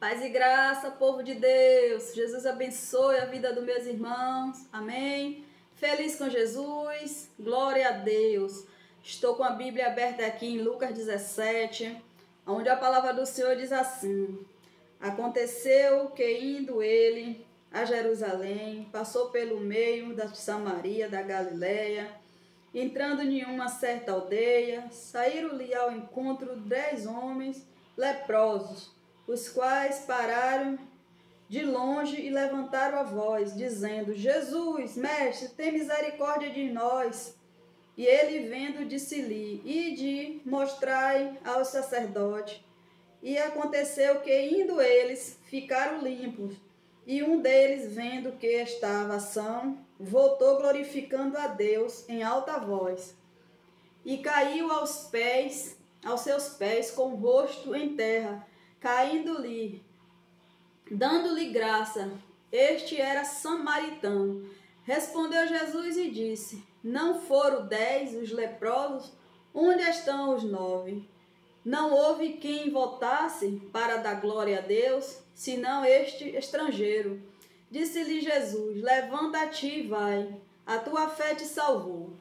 Paz e graça, povo de Deus. Jesus abençoe a vida dos meus irmãos. Amém. Feliz com Jesus. Glória a Deus. Estou com a Bíblia aberta aqui em Lucas 17, onde a palavra do Senhor diz assim: Aconteceu que, indo ele a Jerusalém, passou pelo meio da Samaria, da Galileia. Entrando em uma certa aldeia, saíram-lhe ao encontro 10 homens leprosos, os quais pararam de longe e levantaram a voz, dizendo: Jesus, mestre, tem misericórdia de nós. E ele, vendo, disse-lhe: Ide, mostrai ao sacerdote. E aconteceu que, indo eles, ficaram limpos. E um deles, vendo que estava são, voltou glorificando a Deus em alta voz. E caiu aos seus pés, com o rosto em terra, caindo-lhe, dando-lhe graça. Este era samaritano. Respondeu Jesus e disse: Não foram 10 os leprosos? Onde estão os 9? Não houve quem voltasse para dar glória a Deus, senão este estrangeiro. Disse-lhe Jesus: Levanta-te e vai, a tua fé te salvou.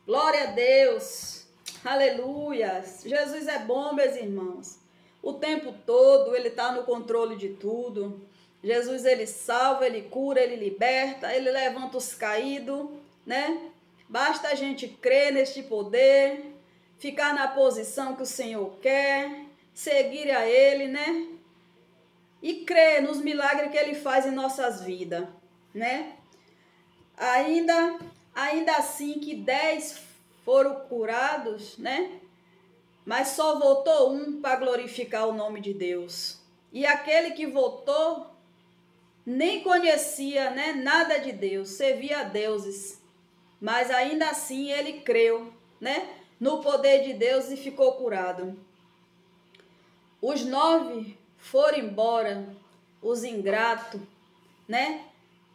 Glória a Deus, aleluia. Jesus é bom, meus irmãos. O tempo todo Ele está no controle de tudo. Jesus, Ele salva, Ele cura, Ele liberta, Ele levanta os caídos, né? Basta a gente crer neste poder, ficar na posição que o Senhor quer, seguir a Ele, né? E crer nos milagres que Ele faz em nossas vidas, né? Ainda assim que 10 foram curados, né? Mas só voltou um para glorificar o nome de Deus. E aquele que voltou nem conhecia, né, nada de Deus, servia a deuses. Mas ainda assim ele creu, né, no poder de Deus e ficou curado. Os 9 foram embora, os ingratos, né,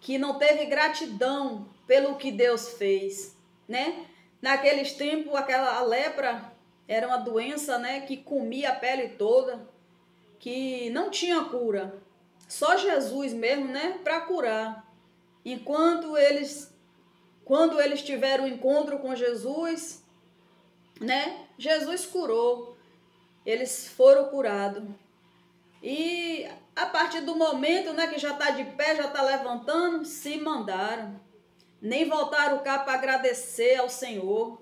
que não teve gratidão pelo que Deus fez, né? Naqueles tempos, a lepra era uma doença, né, que comia a pele toda, que não tinha cura. Só Jesus mesmo, né, para curar. Quando eles tiveram um encontro com Jesus, né, Jesus curou. Eles foram curados. E a partir do momento, né, que já está de pé, já está levantando, se mandaram. Nem voltaram cá para agradecer ao Senhor,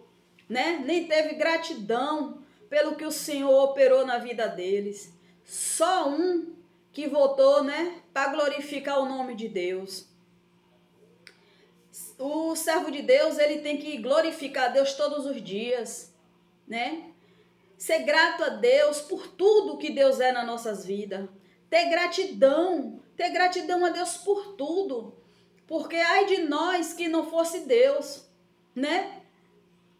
né? Nem teve gratidão pelo que o Senhor operou na vida deles. Só um que voltou, né, para glorificar o nome de Deus. O servo de Deus, ele tem que glorificar a Deus todos os dias, né? Ser grato a Deus por tudo que Deus é nas nossas vidas. Ter gratidão a Deus por tudo. Porque ai de nós que não fosse Deus, né?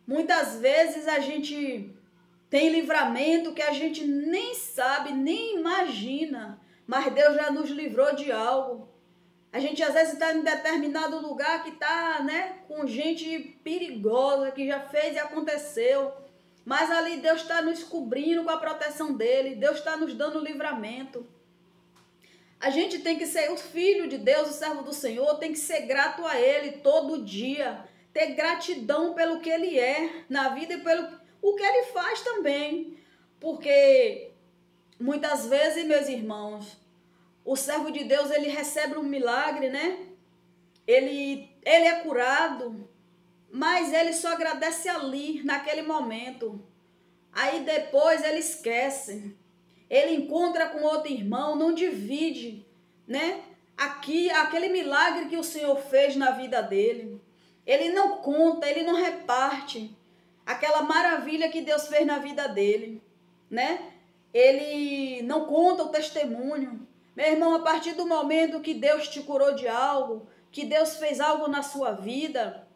Muitas vezes a gente tem livramento que a gente nem sabe, nem imagina, mas Deus já nos livrou de algo. A gente às vezes está em determinado lugar que está, né, com gente perigosa, que já fez e aconteceu. Mas ali Deus está nos cobrindo com a proteção dele, Deus está nos dando livramento. A gente tem que ser o filho de Deus, o servo do Senhor, tem que ser grato a Ele todo dia. Ter gratidão pelo que Ele é na vida e pelo o que Ele faz também. Porque muitas vezes, meus irmãos, o servo de Deus, ele recebe um milagre, né? Ele é curado, mas ele só agradece ali, naquele momento. Aí depois ele esquece. Ele encontra com outro irmão, não divide, né? Aquele milagre que o Senhor fez na vida dele. Ele não conta, ele não reparte aquela maravilha que Deus fez na vida dele, né? Ele não conta o testemunho. Meu irmão, a partir do momento que Deus te curou de algo, que Deus fez algo na sua vida,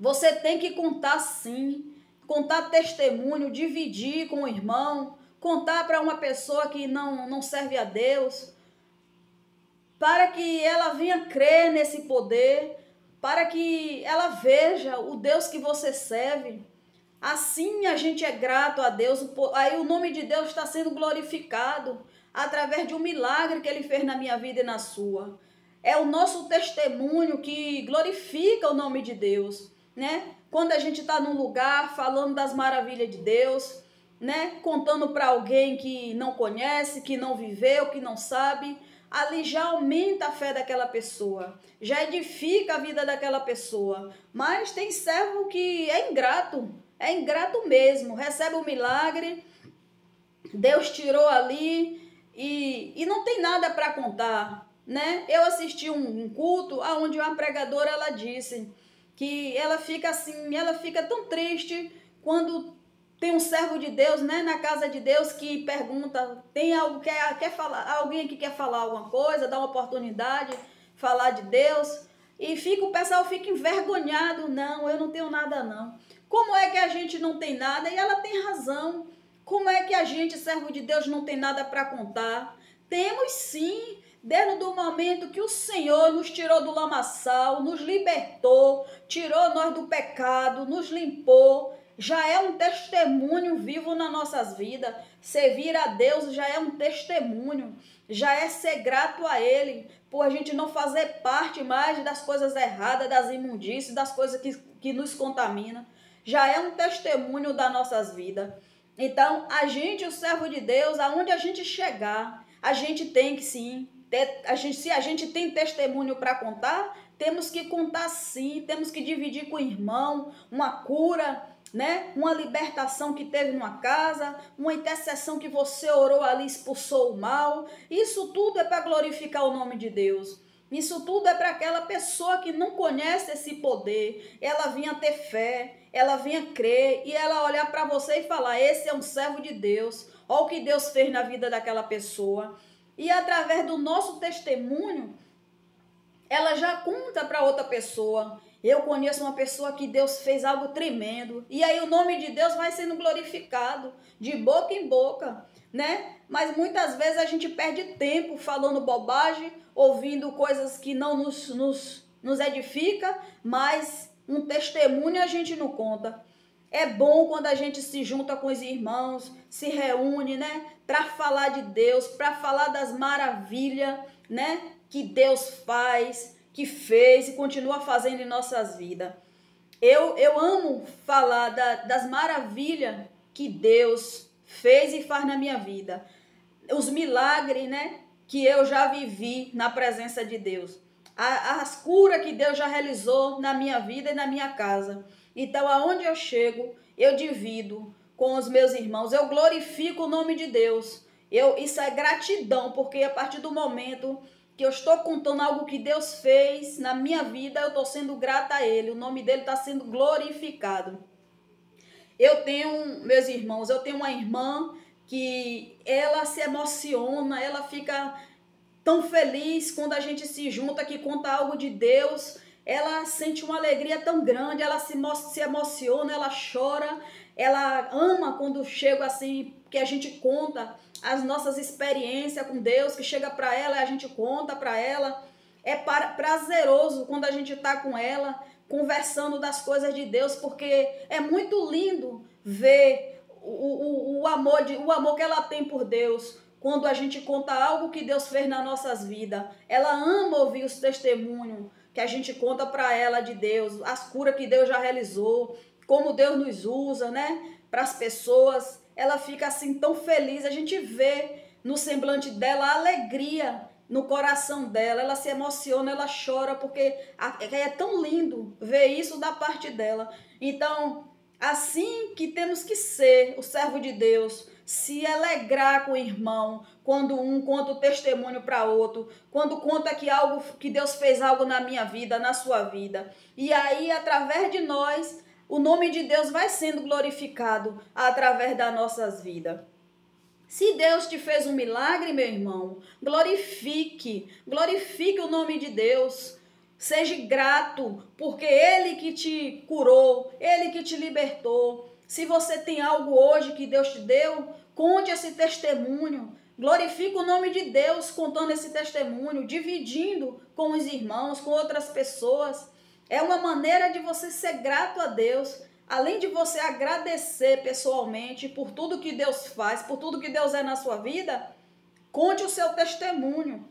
você tem que contar sim, contar testemunho, dividir com o irmão, contar para uma pessoa que não serve a Deus, para que ela venha crer nesse poder, para que ela veja o Deus que você serve. Assim a gente é grato a Deus, aí o nome de Deus está sendo glorificado. através de um milagre que Ele fez na minha vida e na sua. É o nosso testemunho que glorifica o nome de Deus, né? Quando a gente está num lugar falando das maravilhas de Deus, né? Contando para alguém que não conhece, que não viveu, que não sabe, ali já aumenta a fé daquela pessoa, já edifica a vida daquela pessoa. Mas tem servo que é ingrato mesmo, recebe um milagre, Deus tirou ali e não tem nada para contar, né? Eu assisti um culto onde uma pregadora, ela disse que ela fica assim, ela fica tão triste quando tem um servo de Deus, né, na casa de Deus, que pergunta, tem algo, quer falar, alguém que quer falar alguma coisa, dá uma oportunidade, falar de Deus, e o pessoal fica envergonhado, não, eu não tenho nada não. Como é que a gente não tem nada? E ela tem razão. Como é que a gente, servo de Deus, não tem nada para contar? Temos sim, desde o momento que o Senhor nos tirou do lamaçal, nos libertou, tirou nós do pecado, nos limpou, já é um testemunho vivo nas nossas vidas. Servir a Deus já é um testemunho, já é ser grato a Ele, por a gente não fazer parte mais das coisas erradas, das imundícias, das coisas que nos contaminam. Já é um testemunho das nossas vidas. Então, a gente, o servo de Deus, aonde a gente chegar, a gente tem que sim, se a gente tem testemunho para contar, temos que contar sim, temos que dividir com o irmão, uma cura, né? Uma libertação que teve numa casa, uma intercessão que você orou ali, expulsou o mal. Isso tudo é para glorificar o nome de Deus. Isso tudo é para aquela pessoa que não conhece esse poder, ela vinha ter fé, ela vinha crer e ela olhar para você e falar, esse é um servo de Deus, olha o que Deus fez na vida daquela pessoa. E através do nosso testemunho, ela já conta para outra pessoa, eu conheço uma pessoa que Deus fez algo tremendo, e aí o nome de Deus vai sendo glorificado, de boca em boca, né? Mas muitas vezes a gente perde tempo falando bobagem, ouvindo coisas que não nos edifica, mas um testemunho a gente não conta. É bom quando a gente se junta com os irmãos, se reúne, né? Para falar de Deus, para falar das maravilhas, né? Que Deus faz, que fez e continua fazendo em nossas vidas. Eu amo falar das maravilhas que Deus fez e faz na minha vida. Os milagres, né? Que eu já vivi na presença de Deus. As curas que Deus já realizou na minha vida e na minha casa. Então, aonde eu chego, eu divido com os meus irmãos. Eu glorifico o nome de Deus. Isso é gratidão, porque a partir do momento que eu estou contando algo que Deus fez na minha vida, eu estou sendo grata a Ele. O nome dele está sendo glorificado. Eu tenho, meus irmãos, eu tenho uma irmã que ela se emociona, ela fica tão feliz quando a gente se junta, que conta algo de Deus, ela sente uma alegria tão grande, ela se emociona, ela chora, ela ama quando chega assim, que a gente conta as nossas experiências com Deus, que chega para ela e a gente conta para ela. É prazeroso quando a gente está com ela, conversando das coisas de Deus, porque é muito lindo ver o amor que ela tem por Deus, quando a gente conta algo que Deus fez nas nossas vidas. Ela ama ouvir os testemunhos que a gente conta para ela de Deus, as curas que Deus já realizou, como Deus nos usa, né, para as pessoas. Ela fica assim tão feliz, a gente vê no semblante dela a alegria no coração dela, ela se emociona, ela chora, porque é tão lindo ver isso da parte dela. Então, assim que temos que ser o servo de Deus, se alegrar com o irmão, quando um conta o testemunho para outro, quando conta que Deus fez algo na minha vida, na sua vida. E aí, através de nós, o nome de Deus vai sendo glorificado através das nossas vidas. Se Deus te fez um milagre, meu irmão, glorifique o nome de Deus. Seja grato, porque Ele que te curou, Ele que te libertou. Se você tem algo hoje que Deus te deu, conte esse testemunho. Glorifique o nome de Deus contando esse testemunho, dividindo com os irmãos, com outras pessoas. É uma maneira de você ser grato a Deus. Além de você agradecer pessoalmente por tudo que Deus faz, por tudo que Deus é na sua vida, Conte o seu testemunho.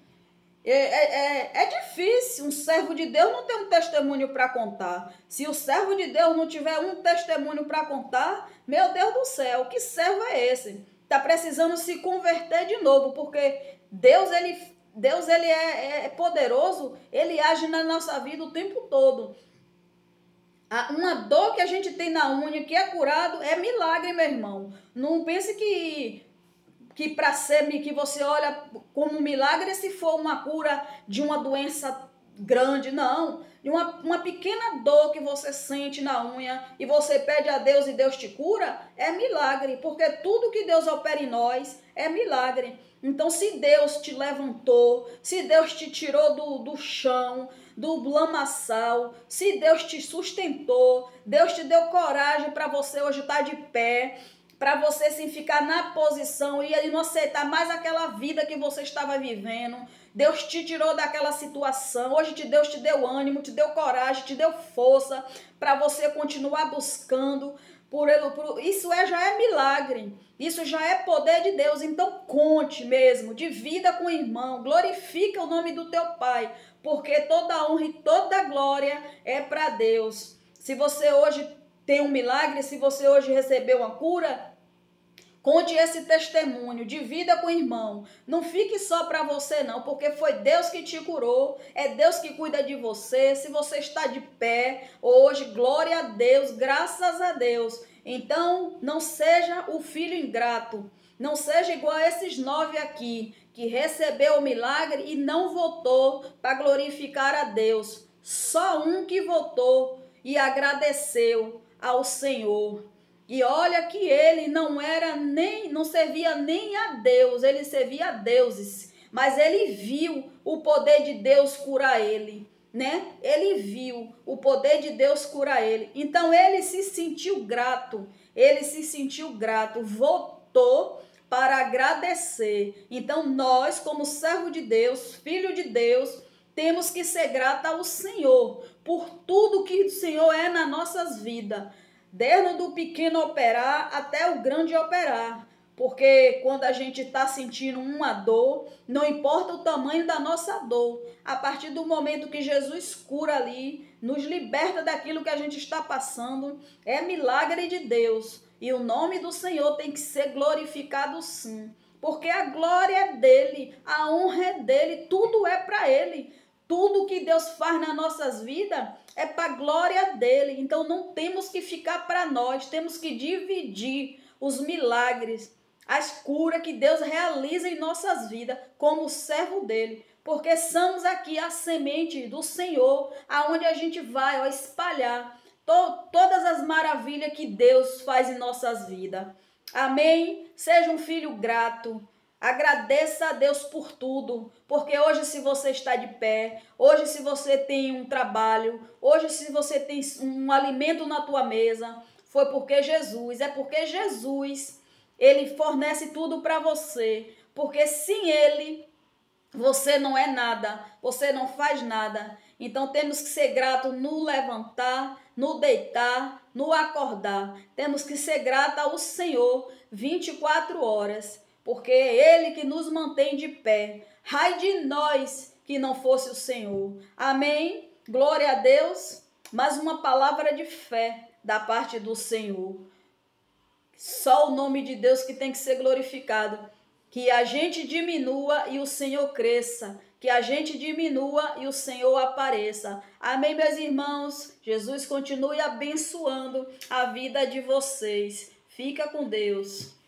É difícil um servo de Deus não ter um testemunho para contar. Se o servo de Deus não tiver um testemunho para contar, meu Deus do céu, que servo é esse? Está precisando se converter de novo, porque Deus ele é poderoso, ele age na nossa vida o tempo todo. Uma dor que a gente tem na unha que é curado é milagre, meu irmão. Não pense que para ser, que você olha como um milagre se for uma cura de uma doença grande, não. Uma pequena dor que você sente na unha e você pede a Deus e Deus te cura, é milagre, porque tudo que Deus opera em nós é milagre. Então, se Deus te levantou, se Deus te tirou do chão, do lamaçal, se Deus te sustentou, Deus te deu coragem para você hoje estar de pé, para você sim ficar na posição e não aceitar mais aquela vida que você estava vivendo. Deus te tirou daquela situação. Hoje Deus te deu ânimo, te deu coragem, te deu força para você continuar buscando por ele. Isso já é milagre. Isso já é poder de Deus. Então conte mesmo, divida com o irmão, glorifica o nome do teu Pai, porque toda honra e toda glória é para Deus. Se você hoje tem um milagre, se você hoje recebeu uma cura, conte esse testemunho, divida com o irmão. Não fique só para você não, porque foi Deus que te curou, é Deus que cuida de você. Se você está de pé hoje, glória a Deus, graças a Deus. Então, não seja o filho ingrato, não seja igual a esses 9 aqui, que recebeu o milagre e não voltou para glorificar a Deus. Só um que voltou e agradeceu ao Senhor. E olha que ele não servia nem a Deus, ele servia a deuses, mas ele viu o poder de Deus curar ele, né? Ele viu o poder de Deus curar ele. Então ele se sentiu grato, voltou para agradecer. Então nós, como servo de Deus, filho de Deus, temos que ser grato ao Senhor por tudo que o Senhor é nas nossas vidas. Desde o pequeno operar até o grande operar. Porque quando a gente está sentindo uma dor, não importa o tamanho da nossa dor, a partir do momento que Jesus cura ali, nos liberta daquilo que a gente está passando, é milagre de Deus. E o nome do Senhor tem que ser glorificado sim. Porque a glória é dele, a honra é dele, tudo é para ele. Tudo que Deus faz nas nossas vidas é para a glória dele. Então não temos que ficar para nós, temos que dividir os milagres, as curas que Deus realiza em nossas vidas como servo dele. Porque somos aqui a semente do Senhor, aonde a gente vai espalhar todas as maravilhas que Deus faz em nossas vidas. Amém? Seja um filho grato. Agradeça a Deus por tudo, porque hoje se você está de pé, hoje se você tem um trabalho, hoje se você tem um alimento na tua mesa, foi porque Jesus, ele fornece tudo para você, porque sem ele, você não é nada, você não faz nada. Então temos que ser gratos no levantar, no deitar, no acordar. Temos que ser gratos ao Senhor 24 horas. Porque é ele que nos mantém de pé. Ai de nós que não fosse o Senhor. Amém? Glória a Deus. Mais uma palavra de fé da parte do Senhor. Só o nome de Deus que tem que ser glorificado. Que a gente diminua e o Senhor cresça. Que a gente diminua e o Senhor apareça. Amém, meus irmãos? Jesus continue abençoando a vida de vocês. Fica com Deus.